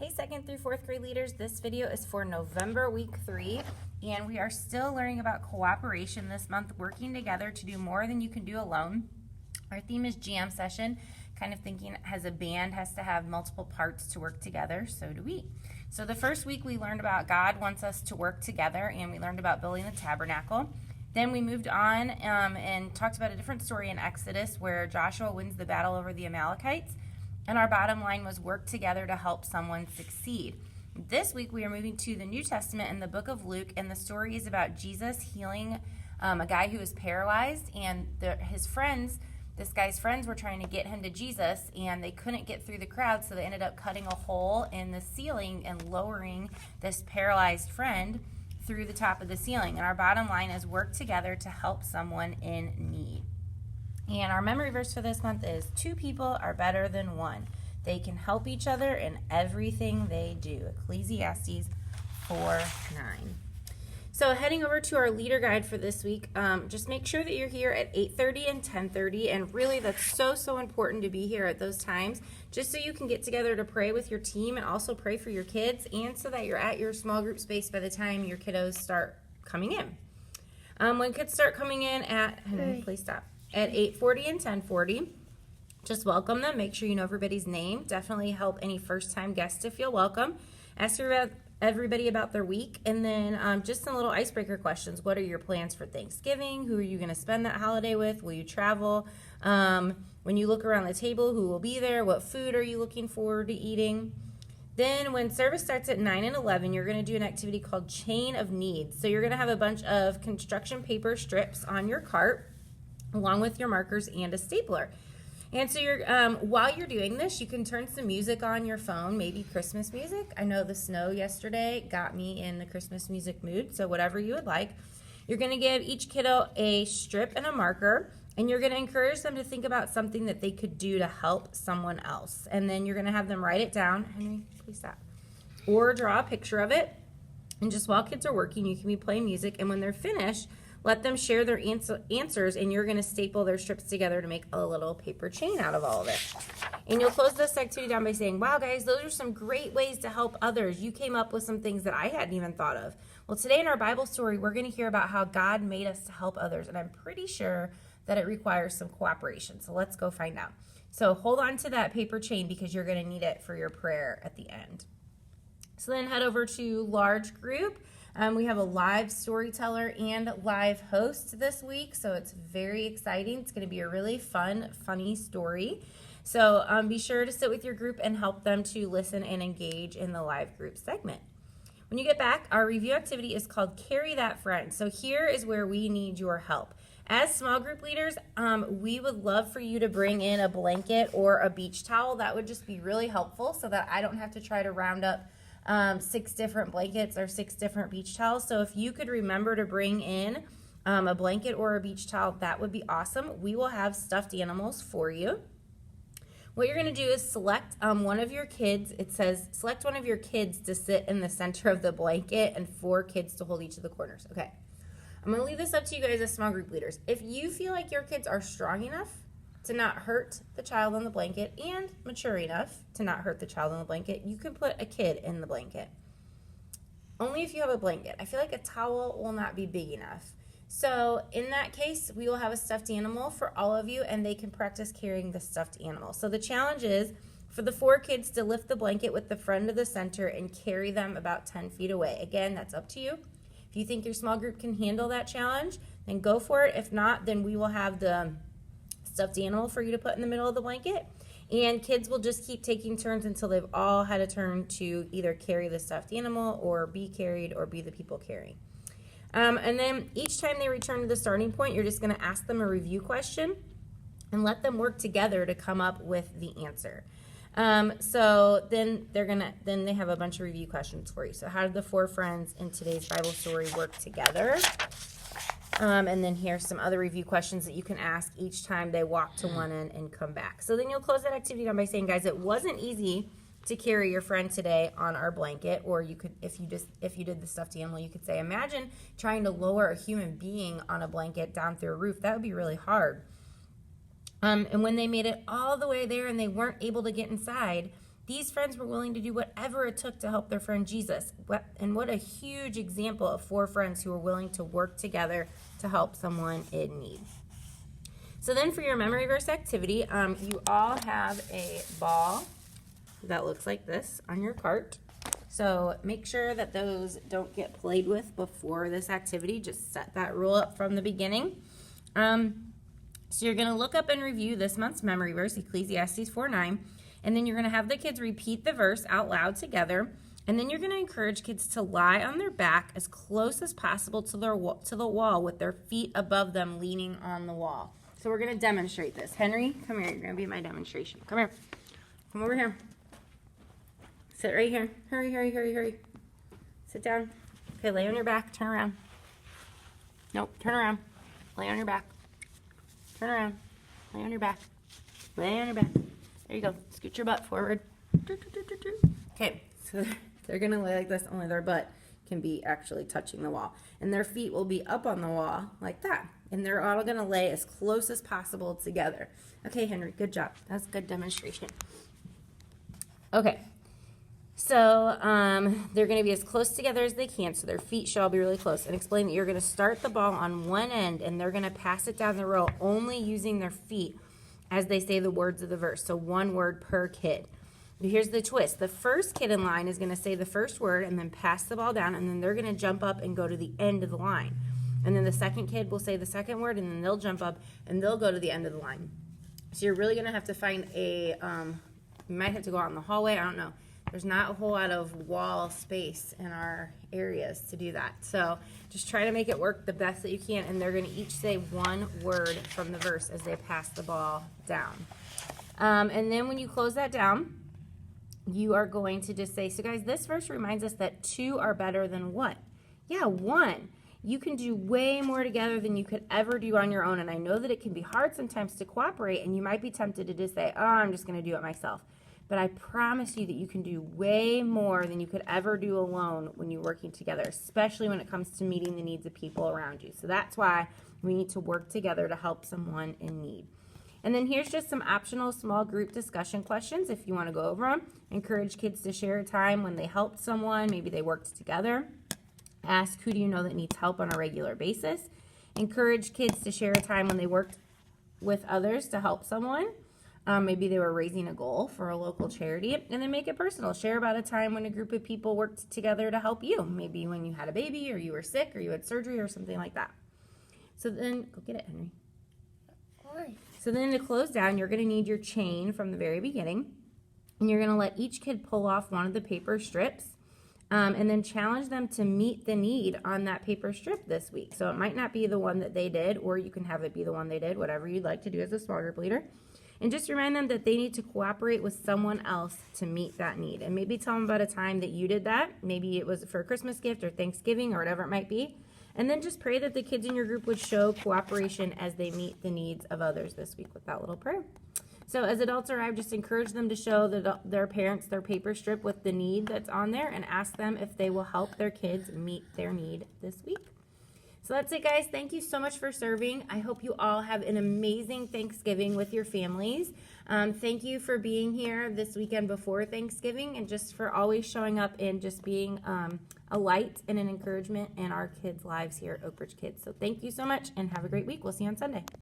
Hey, 2nd through 4th grade leaders, this video is for November week 3, and we are still learning about cooperation this month, working together to do more than you can do alone. Our theme is jam session, kind of thinking as a band has to have multiple parts to work together, so do we. So the first week we learned about God wants us to work together, and we learned about building the tabernacle. Then we moved on and talked about a different story in Exodus where Joshua wins the battle over the Amalekites. And our bottom line was work together to help someone succeed. This week we are moving to the New Testament in the book of Luke, and the story is about Jesus healing a guy who was paralyzed, and this guy's friends were trying to get him to Jesus, and they couldn't get through the crowd, so they ended up cutting a hole in the ceiling and lowering this paralyzed friend through the top of the ceiling. And our bottom line is work together to help someone in need. And our memory verse for this month is 2 people are better than 1. They can help each other in everything they do. Ecclesiastes 4:9. So heading over to our leader guide for this week, just make sure that you're here at 8:30 and 10:30. And really that's so important to be here at those times, just so you can get together to pray with your team and also pray for your kids, and so that you're at your small group space by the time your kiddos start coming in. When kids start coming in at, please stop. At 8:40 and 10:40, just welcome them. Make sure you know everybody's name. Definitely help any first-time guests to feel welcome. Ask everybody about their week, and then just some little icebreaker questions. What are your plans for Thanksgiving? Who are you going to spend that holiday with? Will you travel? When you look around the table, who will be there? What food are you looking forward to eating? Then when service starts at 9 and 11, you're going to do an activity called Chain of Needs. So you're going to have a bunch of construction paper strips on your cart, along with your markers and a stapler. And so while you're doing this, you can turn some music on your phone, maybe Christmas music. I know the snow yesterday got me in the Christmas music mood, so whatever you would like. You're going to give each kiddo a strip and a marker, and you're going to encourage them to think about something that they could do to help someone else. And then you're going to have them write it down. Henry, please stop. Or draw a picture of it. And just while kids are working, you can be playing music, and when they're finished, let them share their answers, and you're going to staple their strips together to make a little paper chain out of all of it. And you'll close this activity down by saying, wow, guys, those are some great ways to help others. You came up with some things that I hadn't even thought of. Well, today in our Bible story, we're going to hear about how God made us to help others, and I'm pretty sure that it requires some cooperation. So let's go find out. So hold on to that paper chain because you're going to need it for your prayer at the end. So then head over to large group. We have a live storyteller and live host this week, so it's very exciting. It's going to be a really funny story. So be sure to sit with your group and help them to listen and engage in the live group segment. When you get back, our review activity is called Carry That Friend. So here is where we need your help. As small group leaders, we would love for you to bring in a blanket or a beach towel. That would just be really helpful so that I don't have to try to round up 6 different blankets or 6 different beach towels. So if you could remember to bring in a blanket or a beach towel, that would be awesome. We will have stuffed animals for you. What you're going to do is select one of your kids. It says select one of your kids to sit in the center of the blanket and 4 kids to hold each of the corners. Okay, I'm going to leave this up to you guys as small group leaders. If you feel like your kids are strong enough to not hurt the child on the blanket and mature enough to not hurt the child on the blanket, you can put a kid in the blanket. Only if you have a blanket. I feel like a towel will not be big enough. So in that case, we will have a stuffed animal for all of you, and they can practice carrying the stuffed animal. So the challenge is for the 4 kids to lift the blanket with the friend to the center and carry them about 10 feet away. Again, that's up to you. If you think your small group can handle that challenge, then go for it. If not, then we will have the stuffed animal for you to put in the middle of the blanket, and kids will just keep taking turns until they've all had a turn to either carry the stuffed animal or be carried or be the people carrying. And then each time they return to the starting point, you're just going to ask them a review question and let them work together to come up with the answer. So then they have a bunch of review questions for you. So how did the 4 friends in today's Bible story work together? And then here's some other review questions that you can ask each time they walk to one end and come back. So then you'll close that activity down by saying, guys, it wasn't easy to carry your friend today on our blanket. Or you could, if you did the stuffed animal, you could say, imagine trying to lower a human being on a blanket down through a roof. That would be really hard. And when they made it all the way there and they weren't able to get inside, These friends were willing to do whatever it took to help their friend Jesus. And what a huge example of 4 friends who were willing to work together to help someone in need. So then for your memory verse activity, you all have a ball that looks like this on your cart. So make sure that those don't get played with before this activity. Just set that rule up from the beginning. So you're going to look up and review this month's memory verse, Ecclesiastes 4:9, and then you're going to have the kids repeat the verse out loud together, and then you're going to encourage kids to lie on their back as close as possible to the wall with their feet above them leaning on the wall. So we're going to demonstrate this. Henry, come here. You're going to be my demonstration. Come here. Come over here. Sit right here. Hurry, hurry, hurry, hurry. Sit down. Okay, lay on your back. Turn around. Nope, turn around. Lay on your back. Turn around. Lay on your back. Lay on your back. There you go. Scoot your butt forward. Okay, so they're going to lay like this, only their butt can be actually touching the wall. And their feet will be up on the wall like that. And they're all going to lay as close as possible together. Okay, Henry, good job. That's a good demonstration. Okay, so they're going to be as close together as they can, so their feet should all be really close. And explain that you're going to start the ball on one end, and they're going to pass it down the row only using their feet as they say the words of the verse. So 1 word per kid. Here's the twist. The first kid in line is going to say the first word and then pass the ball down, and then they're going to jump up and go to the end of the line. And then the second kid will say the second word, and then they'll jump up and they'll go to the end of the line. So you're really going to have to find you might have to go out in the hallway. I don't know. There's not a whole lot of wall space in our areas to do that. So just try to make it work the best that you can, and they're going to each say 1 word from the verse as they pass the ball down. And then when you close that down, you are going to just say, so guys, this verse reminds us that 2 are better than what? Yeah, 1. You can do way more together than you could ever do on your own, and I know that it can be hard sometimes to cooperate, and you might be tempted to just say, oh, I'm just going to do it myself. But I promise you that you can do way more than you could ever do alone when you're working together, especially when it comes to meeting the needs of people around you. So that's why we need to work together to help someone in need. And then here's just some optional small group discussion questions if you want to go over them. Encourage kids to share a time when they helped someone, maybe they worked together. Ask, who do you know that needs help on a regular basis? Encourage kids to share a time when they worked with others to help someone. Maybe they were raising a goal for a local charity. And then make it personal. Share about a time when a group of people worked together to help you. Maybe when you had a baby, or you were sick, or you had surgery, or something like that. So then, go get it, Henry. So then to close down, you're going to need your chain from the very beginning. And you're going to let each kid pull off one of the paper strips. And then challenge them to meet the need on that paper strip this week. So it might not be the one that they did, or you can have it be the one they did, whatever you'd like to do as a small group leader. And just remind them that they need to cooperate with someone else to meet that need. And maybe tell them about a time that you did that. Maybe it was for a Christmas gift or Thanksgiving or whatever it might be. And then just pray that the kids in your group would show cooperation as they meet the needs of others this week with that little prayer. So as adults arrive, just encourage them to show their parents their paper strip with the need that's on there, and ask them if they will help their kids meet their need this week. So that's it, guys. Thank you so much for serving. I hope you all have an amazing Thanksgiving with your families. Thank you for being here this weekend before Thanksgiving, and just for always showing up and just being a light and an encouragement in our kids' lives here at Oak Ridge Kids. So thank you so much, and have a great week. We'll see you on Sunday.